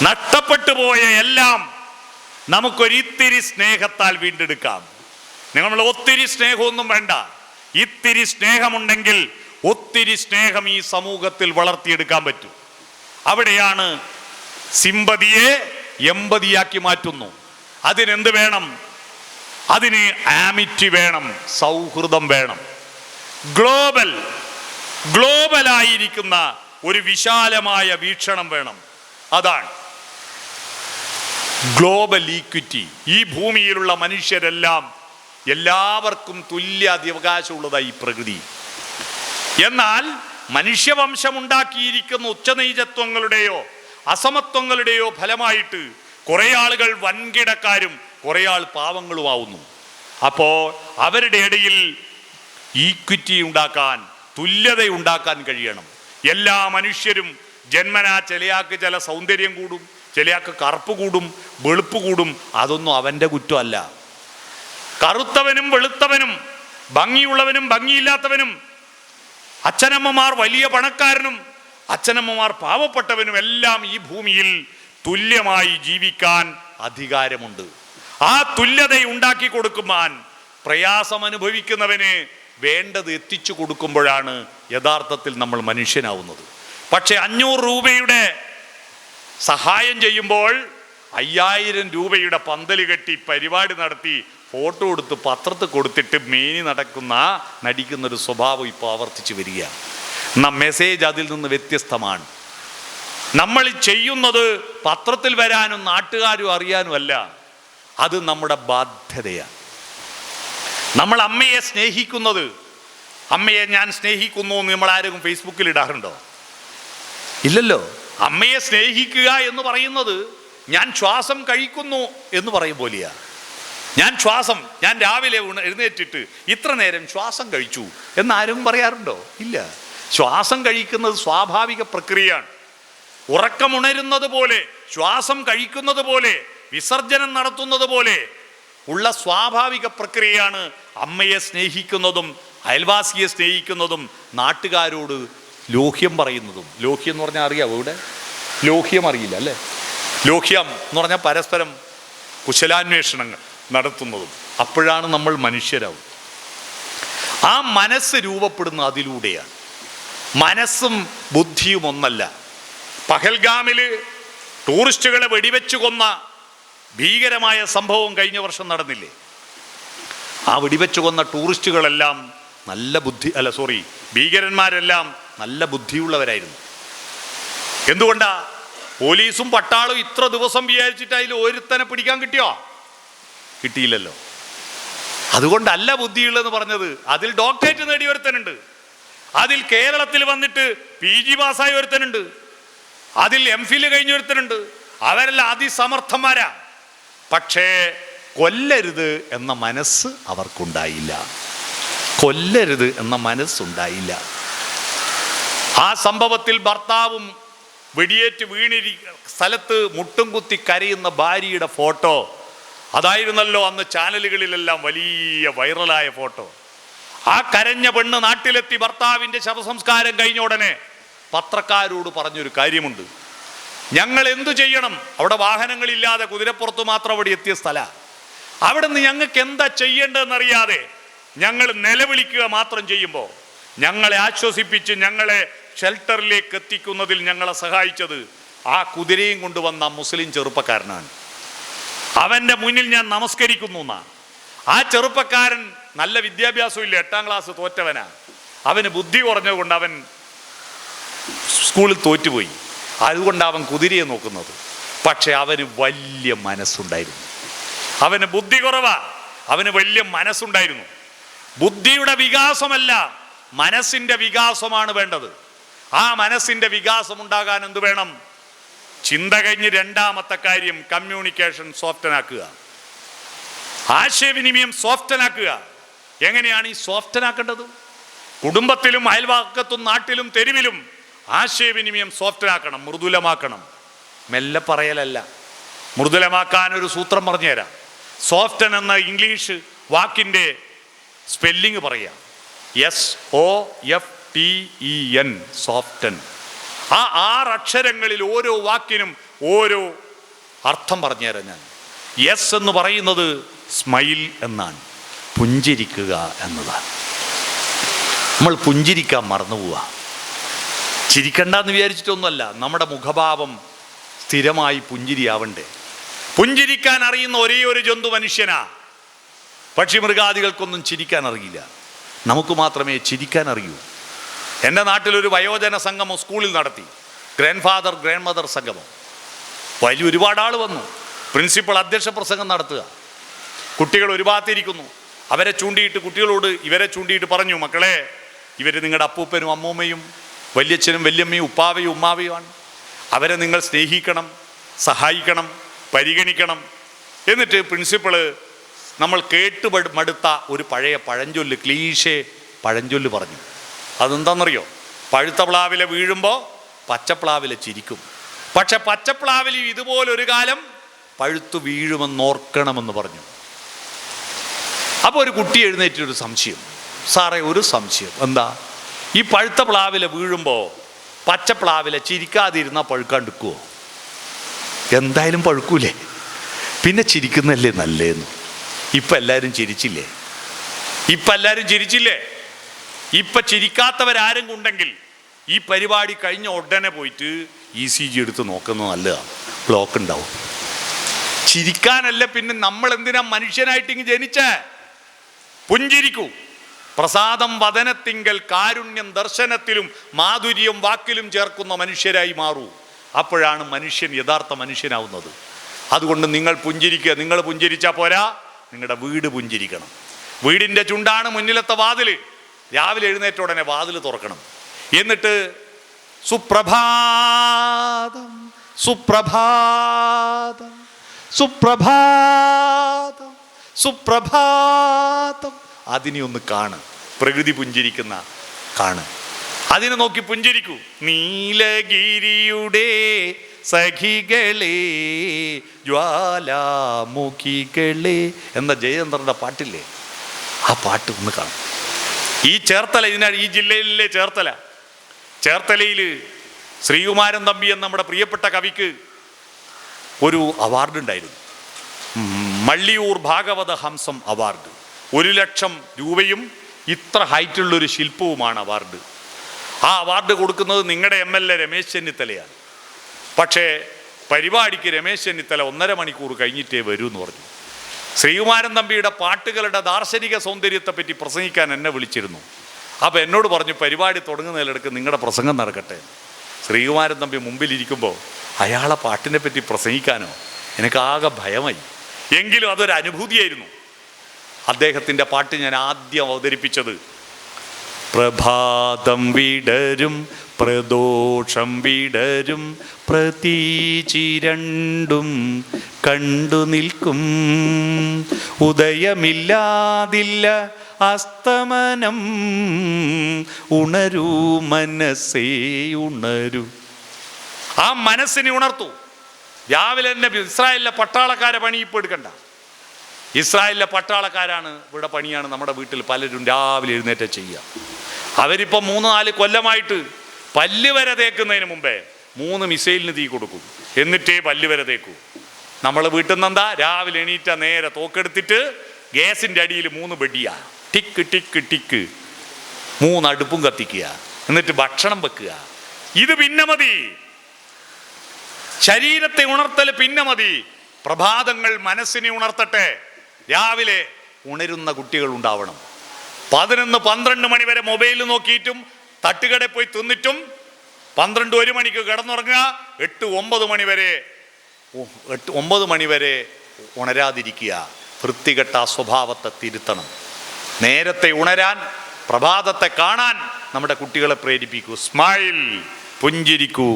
നഷ്ടപ്പെട്ടു പോയ എല്ലാം നമുക്കൊരിത്തിരി സ്നേഹത്താൽ വീണ്ടെടുക്കാം. നമ്മൾ ഒത്തിരി സ്നേഹമൊന്നും വേണ്ട, ഇത്തിരി സ്നേഹമുണ്ടെങ്കിൽ ഒത്തിരി സ്നേഹം ഈ സമൂഹത്തിൽ വളർത്തിയെടുക്കാൻ പറ്റും. അവിടെയാണ് സിമ്പതിയെ എമ്പതിയാക്കി മാറ്റുന്നു. അതിനെന്ത് വേണം? അതിന് ആമിറ്റി വേണം, സൗഹൃദം വേണം, ഗ്ലോബലായിരിക്കുന്ന ഒരു വിശാലമായ വീക്ഷണം വേണം. അതാണ് ഗ്ലോബൽ ഈക്വിറ്റി. ഈ ഭൂമിയിലുള്ള മനുഷ്യരെല്ലാം എല്ലാവർക്കും തുല്യ അവകാശമുള്ളതായി പ്രകൃതി. എന്നാൽ മനുഷ്യവംശം ഉണ്ടാക്കിയിരിക്കുന്ന ഉച്ചനീചത്വങ്ങളുടെയോ അസമത്വങ്ങളുടെയോ ഫലമായിട്ട് കുറെ ആളുകൾ വൻകിടക്കാരും കുറെ ആൾ പാവങ്ങളുമാവുന്നു. അപ്പോൾ അവരുടെ ഇടയിൽ ഈക്വിറ്റി ഉണ്ടാക്കാൻ, തുല്യത ഉണ്ടാക്കാൻ കഴിയണം. എല്ലാ മനുഷ്യരും ജന്മനാ ചിലയാൾക്ക് ചില സൗന്ദര്യം കൂടും, ചിലയാൾക്ക് കറുപ്പ് കൂടും, വെളുപ്പ് കൂടും. അതൊന്നും അവൻ്റെ കുറ്റമല്ല. കറുത്തവനും വെളുത്തവനും, ഭംഗിയുള്ളവനും ഭംഗിയില്ലാത്തവനും, അച്ഛനമ്മമാർ വലിയ പണക്കാരനും അച്ഛനമ്മമാർ പാവപ്പെട്ടവനും എല്ലാം ഈ ഭൂമിയിൽ തുല്യമായി ജീവിക്കാൻ അധികാരമുണ്ട്. ആ തുല്യത ഉണ്ടാക്കി കൊടുക്കുവാൻ പ്രയാസം അനുഭവിക്കുന്നവന് വേണ്ടത് എത്തിച്ചു കൊടുക്കുമ്പോഴാണ് യഥാർത്ഥത്തിൽ നമ്മൾ മനുഷ്യനാവുന്നത്. പക്ഷെ 500 രൂപയുടെ സഹായം ചെയ്യുമ്പോൾ 5000 രൂപയുടെ പന്തല് കെട്ടി പരിപാടി നടത്തി ഫോട്ടോ എടുത്ത് പത്രത്തിൽ കൊടുത്തിട്ട് മേനി നടിക്കുന്നൊരു സ്വഭാവം ഇപ്പോൾ ആവർത്തിച്ച് വരികയാണ്. എന്നാൽ മെസ്സേജ് അതിൽ നിന്ന് വ്യത്യസ്തമാണ്. നമ്മൾ ചെയ്യുന്നത് പത്രത്തിൽ വരാനും നാട്ടുകാരും അറിയാനും അല്ല, അത് നമ്മുടെ ബാധ്യതയാണ്. നമ്മൾ അമ്മയെ സ്നേഹിക്കുന്നത്, അമ്മയെ ഞാൻ സ്നേഹിക്കുന്നു എന്ന് നമ്മൾ ആരെങ്കിലും ഫേസ്ബുക്കിൽ ഇടാറുണ്ടോ? ഇല്ലല്ലോ. അമ്മയെ സ്നേഹിക്കുക എന്ന് പറയുന്നത് ഞാൻ ശ്വാസം കഴിക്കുന്നു എന്ന് പറയും പോലെയാ. ഞാൻ രാവിലെ എഴുന്നേറ്റിട്ട് ഇത്ര നേരം ശ്വാസം കഴിച്ചു എന്നാരും പറയാറുണ്ടോ? ഇല്ല. ശ്വാസം കഴിക്കുന്നത് സ്വാഭാവിക പ്രക്രിയയാണ്. ഉറക്കമുണരുന്നത് പോലെ, ശ്വാസം കഴിക്കുന്നത് പോലെ, വിസർജനം നടത്തുന്നത് പോലെ ഉള്ള സ്വാഭാവിക പ്രക്രിയയാണ് അമ്മയെ സ്നേഹിക്കുന്നതും അയൽവാസിയെ സ്നേഹിക്കുന്നതും നാട്ടുകാരോട് ലോഹ്യം പറയുന്നതും. ലോഹ്യം എന്ന് പറഞ്ഞാൽ അറിയാവോ? ഇവിടെ ലോഹ്യം അറിയില്ല അല്ലേ? ലോഹ്യം എന്ന് പറഞ്ഞാൽ പരസ്പരം കുശലാന്വേഷണങ്ങൾ നടത്തുന്നതും. അപ്പോഴാണ് നമ്മൾ മനുഷ്യരാവും. ആ മനസ്സ് രൂപപ്പെടുന്ന അതിലൂടെയാണ്. മനസ്സും ബുദ്ധിയും ഒന്നല്ല. പഹൽഗാമിൽ ടൂറിസ്റ്റുകളെ വെടിവെച്ചു കൊന്ന ഭീകരമായ സംഭവം കഴിഞ്ഞ വർഷം നടന്നില്ലേ? ആ വെടിവെച്ചു കൊന്ന ടൂറിസ്റ്റുകളെല്ലാം ഭീകരന്മാരെല്ലാം നല്ല ബുദ്ധിയുള്ളവരായിരുന്നു. എന്തുകൊണ്ടാ? പോലീസും പട്ടാളും ഇത്ര ദിവസം വിചാരിച്ചിട്ട് അതിൽ ഒരുത്തനെ പിടിക്കാൻ കിട്ടിയോ? കിട്ടിയില്ലല്ലോ. അതുകൊണ്ടല്ല ബുദ്ധിയുള്ളതെന്ന് പറഞ്ഞത്. അതിൽ ഡോക്ടറേറ്റ് നേടിയ ഒരുത്തനുണ്ട്, അതിൽ കേരളത്തിൽ വന്നിട്ട് PG പാസ്സായ ഒരുത്തനുണ്ട്, അതിൽ MPhil കഴിഞ്ഞ ഒരുത്തനുണ്ട്. അവരെല്ലാം അതിസമർത്ഥന്മാരാ. പക്ഷേ കൊല്ലരുത് എന്ന മനസ്സ് അവർക്കുണ്ടായില്ല. കൊല്ലരുത് എന്ന മനസ്സുണ്ടായില്ല. ആ സംഭവത്തിൽ ഭർത്താവും വെടിയേറ്റ് സ്ഥലത്ത് മുട്ടും കുത്തി കരയുന്ന ഭാര്യയുടെ ഫോട്ടോ അതായിരുന്നല്ലോ അന്ന് ചാനലുകളിലെല്ലാം വലിയ വൈറലായ ഫോട്ടോ. ആ കരഞ്ഞ പെണ്ണ് നാട്ടിലെത്തി ഭർത്താവിൻ്റെ ശവസംസ്കാരം കഴിഞ്ഞ ഉടനെ പത്രക്കാരോട് പറഞ്ഞൊരു കാര്യമുണ്ട്. ഞങ്ങൾ എന്തു ചെയ്യണം? അവിടെ വാഹനങ്ങളില്ലാതെ കുതിരപ്പുറത്ത് മാത്രം അവിടെ എത്തിയ സ്ഥലമാണ്. അവിടെ നിന്ന് ഞങ്ങൾക്ക് എന്താ ചെയ്യേണ്ടതെന്നറിയാതെ ഞങ്ങൾ നിലവിളിക്കുക മാത്രം ചെയ്യുമ്പോൾ ഞങ്ങളെ ആശ്വസിപ്പിച്ച് ഞങ്ങളെ ഷെൽട്ടറിലേക്ക് എത്തിക്കുന്നതിൽ ഞങ്ങളെ സഹായിച്ചത് ആ കുതിരയും കൊണ്ടുവന്ന മുസ്ലിം ചെറുപ്പക്കാരനാണ്. അവൻ്റെ മുന്നിൽ ഞാൻ നമസ്കരിക്കുന്നു എന്നാണ്. ആ ചെറുപ്പക്കാരൻ നല്ല വിദ്യാഭ്യാസവും ഇല്ല, 8ാം ക്ലാസ് തോറ്റവനാ. അവന് ബുദ്ധി കുറഞ്ഞതുകൊണ്ട് അവൻ സ്കൂളിൽ തോറ്റുപോയി. അതുകൊണ്ട് അവൻ കുതിരയെ നോക്കുന്നത്. പക്ഷെ അവന് വലിയ മനസ്സുണ്ടായിരുന്നു. അവന് ബുദ്ധി കുറവാ, അവന് വലിയ മനസ്സുണ്ടായിരുന്നു. ബുദ്ധിയുടെ വികാസമല്ല, മനസ്സിൻ്റെ വികാസമാണ് വേണ്ടത്. ആ മനസ്സിൻ്റെ വികാസം ഉണ്ടാകാൻ എന്ത് വേണം? ചിന്ത കഴിഞ്ഞ് രണ്ടാമത്തെ കാര്യം കമ്മ്യൂണിക്കേഷൻ സോഫ്റ്റനാക്കുക, ആശയവിനിമയം സോഫ്റ്റനാക്കുക. എങ്ങനെയാണ് ഈ സോഫ്റ്റനാക്കേണ്ടത്? കുടുംബത്തിലും അയൽവാക്കത്തും നാട്ടിലും തെരുവിലും ആശയവിനിമയം സോഫ്റ്റനാക്കണം, മൃദുലമാക്കണം. മെല്ലെ പറയലല്ല, മൃദുലമാക്കാൻ ഒരു സൂത്രം പറഞ്ഞുതരാം. സോഫ്റ്റൻ എന്ന ഇംഗ്ലീഷ് വാക്കിൻ്റെ സ്പെല്ലിങ് പറയാം. SOFTEN, soften. ആ 6 അക്ഷരങ്ങളിൽ ഓരോ വാക്കിനും ഓരോ അർത്ഥം പറഞ്ഞുതരാം ഞാൻ. യെസ് എന്ന് പറയുന്നത് സ്മൈൽ എന്നാണ്, പുഞ്ചിരിക്കുക എന്നതാണ്. നമ്മൾ പുഞ്ചിരിക്കാൻ മറന്നു പോവുക. ചിരിക്കണ്ടെന്ന് വിചാരിച്ചിട്ടൊന്നുമല്ല, നമ്മുടെ മുഖഭാവം സ്ഥിരമായി പുഞ്ചിരിയാവണ്ടേ. പുഞ്ചിരിക്കാൻ അറിയുന്ന ഒരേ ഒരു ജന്തു മനുഷ്യനാ. പക്ഷി മൃഗാദികൾക്കൊന്നും ചിരിക്കാൻ അറിയില്ല, നമുക്ക് മാത്രമേ ചിരിക്കാൻ അറിയൂ. എൻ്റെ നാട്ടിലൊരു വയോജന സംഗമം സ്കൂളിൽ നടത്തി, ഗ്രാൻഡ് ഫാദർ ഗ്രാൻഡ് മദർ സംഗമം. ഒരുപാട് ആൾ വന്നു. പ്രിൻസിപ്പൾ അധ്യക്ഷ പ്രസംഗം നടത്തുക. കുട്ടികൾ ഒരു ഭാഗത്തിരിക്കുന്നു. അവരെ ചൂണ്ടിയിട്ട്, കുട്ടികളോട് ഇവരെ ചൂണ്ടിയിട്ട് പറഞ്ഞു, മക്കളെ, ഇവർ നിങ്ങളുടെ അപ്പൂപ്പനും അമ്മൂമ്മയും വല്യച്ഛനും വല്യമ്മയും ഉപ്പാവയും ഉമ്മാവയുമാണ്. അവരെ നിങ്ങൾ സ്നേഹിക്കണം, സഹായിക്കണം, പരിഗണിക്കണം. എന്നിട്ട് പ്രിൻസിപ്പള് നമ്മൾ കേട്ട് മടുത്ത ഒരു പഴയ പഴഞ്ചൊല്ല്, ക്ലീശേ പഴഞ്ചൊല്ല് പറഞ്ഞു. അതെന്താണെന്നറിയോ? പഴുത്ത പ്ലാവില വീഴുമ്പോൾ പച്ചപ്ലാവില ചിരിക്കും, പക്ഷെ പച്ചപ്ലാവിലും ഇതുപോലൊരു കാലം പഴുത്തു വീഴുമെന്നോർക്കണമെന്ന് പറഞ്ഞു. അപ്പോൾ ഒരു കുട്ടി എഴുന്നേറ്റൊരു സംശയം, സാറേ ഒരു സംശയം. എന്താ? ഈ പഴുത്ത പ്ലാവില വീഴുമ്പോൾ പച്ചപ്ലാവില ചിരിക്കാതിരുന്നാൽ പഴുക്കാണ്ടിരിക്കുമോ? എന്തായാലും പഴുക്കൂലേ, പിന്നെ ചിരിക്കുന്നല്ലേ നല്ലേന്ന്. ഇപ്പം എല്ലാവരും ചിരിച്ചില്ലേ? ഇപ്പം ചിരിക്കാത്തവരാരും ഉണ്ടെങ്കിൽ ഈ പരിപാടി കഴിഞ്ഞ ഉടനെ പോയിട്ട് ECG എടുത്ത് നോക്കുന്നത് നല്ലതാണ്, ബ്ലോക്ക് ഉണ്ടാവും. ചിരിക്കാനല്ല, പിന്നെ നമ്മൾ എന്തിനാ മനുഷ്യനായിട്ട് ജനിച്ചേ? പുഞ്ചിരിക്കൂ. പ്രസാദം വദനത്തിങ്കൽ കാരുണ്യം ദർശനത്തിലും മാധുര്യം വാക്കിലും ചേർക്കുന്ന മനുഷ്യരായി മാറൂ. അപ്പോഴാണ് മനുഷ്യൻ യഥാർത്ഥ മനുഷ്യനാവുന്നത്. അതുകൊണ്ട് നിങ്ങൾ പുഞ്ചിരിക്കുക. നിങ്ങൾ പുഞ്ചിരിച്ചാൽ പോരാ, നിങ്ങളുടെ വീട് പുഞ്ചിരിക്കണം. വീടിൻ്റെ ചുണ്ടാണ് മുന്നിലത്തെ വാതിൽ. രാവിലെ എഴുന്നേറ്റ ഉടനെ വാതിൽ തുറക്കണം. എന്നിട്ട് സുപ്രഭാതം സുപ്രഭാതം സുപ്രഭാതം സുപ്രഭാതം, അതിനെ ഒന്ന് കാണ്. പ്രകൃതി പുഞ്ചിരിക്കുന്ന കാണ്, അതിനെ നോക്കി പുഞ്ചിരിക്കൂ. നീലഗിരിയുടെ സഖികളെ ജ്വാലാമുഖികളെ എന്ന ജയചന്ദ്രൻ്റെ പാട്ടില്ലേ, ആ പാട്ട് ഒന്ന് കാണും. ഈ ചേർത്തല, ഈ ജില്ലയിലെ ചേർത്തലയിൽ ശ്രീകുമാരൻ തമ്പി എന്ന നമ്മുടെ പ്രിയപ്പെട്ട കവിക്ക് ഒരു അവാർഡ് ഉണ്ടായിരുന്നു, മള്ളിയൂർ ഭാഗവത ഹംസം അവാർഡ്. 1,00,000 രൂപയും ഇത്ര ഹൈറ്റുള്ളൊരു ശില്പവുമാണ് അവാർഡ്. ആ അവാർഡ് കൊടുക്കുന്നത് നിങ്ങളുടെ MLA രമേശ് ചെന്നിത്തലയാണ്. പക്ഷേ പരിപാടിക്ക് രമേശ് ചെന്നിത്തല 1.5 മണിക്കൂർ കഴിഞ്ഞിട്ടേ വരൂ എന്ന് പറഞ്ഞു. ശ്രീകുമാരൻ തമ്പിയുടെ പാട്ടുകളുടെ ദാർശനിക സൗന്ദര്യത്തെപ്പറ്റി പ്രസംഗിക്കാൻ എന്നെ വിളിച്ചിരുന്നു. അപ്പോൾ എന്നോട് പറഞ്ഞു, പരിപാടി തുടങ്ങുന്നതിലിടക്ക് നിങ്ങളുടെ പ്രസംഗം നടക്കട്ടെ. ശ്രീകുമാരൻ തമ്പി മുമ്പിലിരിക്കുമ്പോൾ അയാളെ പാട്ടിനെ പറ്റി പ്രസംഗിക്കാനോ എനിക്കാകെ ഭയമായി. എങ്കിലും അതൊരു അനുഭൂതിയായിരുന്നു. അദ്ദേഹത്തിൻ്റെ പാട്ട് ഞാൻ ആദ്യം അവതരിപ്പിച്ചത്, പ്രഭാതം വിടരും പ്രദോഷം വിടരും പ്രതീചി രണ്ടും കണ്ടു നിൽക്കും, ഉദയമില്ലാതില്ല അസ്തമനം, ഉണരൂ മനസ്സേ ഉണരൂ. ആ മനസ്സിനെ ഉണർത്തു. രാവിലെ തന്നെ ഇസ്രായേലിലെ പട്ടാളക്കാരെ പണി ഇപ്പോൾ എടുക്കണ്ട. ഇസ്രായേലിലെ പട്ടാളക്കാരാണ് ഇവിടെ പണിയാണ് നമ്മുടെ വീട്ടിൽ പലരും രാവിലെ എഴുന്നേറ്റ് ചെയ്യുക. അവരിപ്പോൾ 3-4 കൊല്ലമായിട്ട് പല്ല് വരെ തേക്കുന്നതിന് മുമ്പേ 3 മിസൈലിന് തീ കൊടുക്കും, എന്നിട്ടേ പല്ല് വരെ തേക്കൂ. നമ്മൾ വീട്ടിൽ നിന്ന് എന്താ, രാവിലെ എണീറ്റ നേരെ തോക്കെടുത്തിട്ട് ഗ്യാസിൻ്റെ അടിയിൽ 3 ബെഡിയാ, ടിക്ക് ടിക്ക് ടിക്ക് 3 അടുപ്പും കത്തിക്കുക, എന്നിട്ട് ഭക്ഷണം വെക്കുക. ഇത് പിന്നെ മതി. ശരീരത്തെ ഉണർത്തൽ പിന്നെ മതി. പ്രഭാതങ്ങൾ മനസ്സിനെ ഉണർത്തട്ടെ. രാവിലെ ഉണരുന്ന കുട്ടികൾ ഉണ്ടാവണം. 11-12 മണി വരെ മൊബൈൽ നോക്കിയിട്ടും തട്ടുകടയിൽ പോയി തിന്നിട്ടും 12-1 മണിക്ക് കിടന്നുറങ്ങുക. 8-9 മണി വരെ ഉണരാതിരിക്കുക. വൃത്തികെട്ട സ്വഭാവത്തെ തിരുത്തണം. നേരത്തെ ഉണരാൻ, പ്രഭാതത്തെ കാണാൻ നമ്മുടെ കുട്ടികളെ പ്രേരിപ്പിക്കൂ. സ്മൈൽ, പുഞ്ചിരിക്കൂ.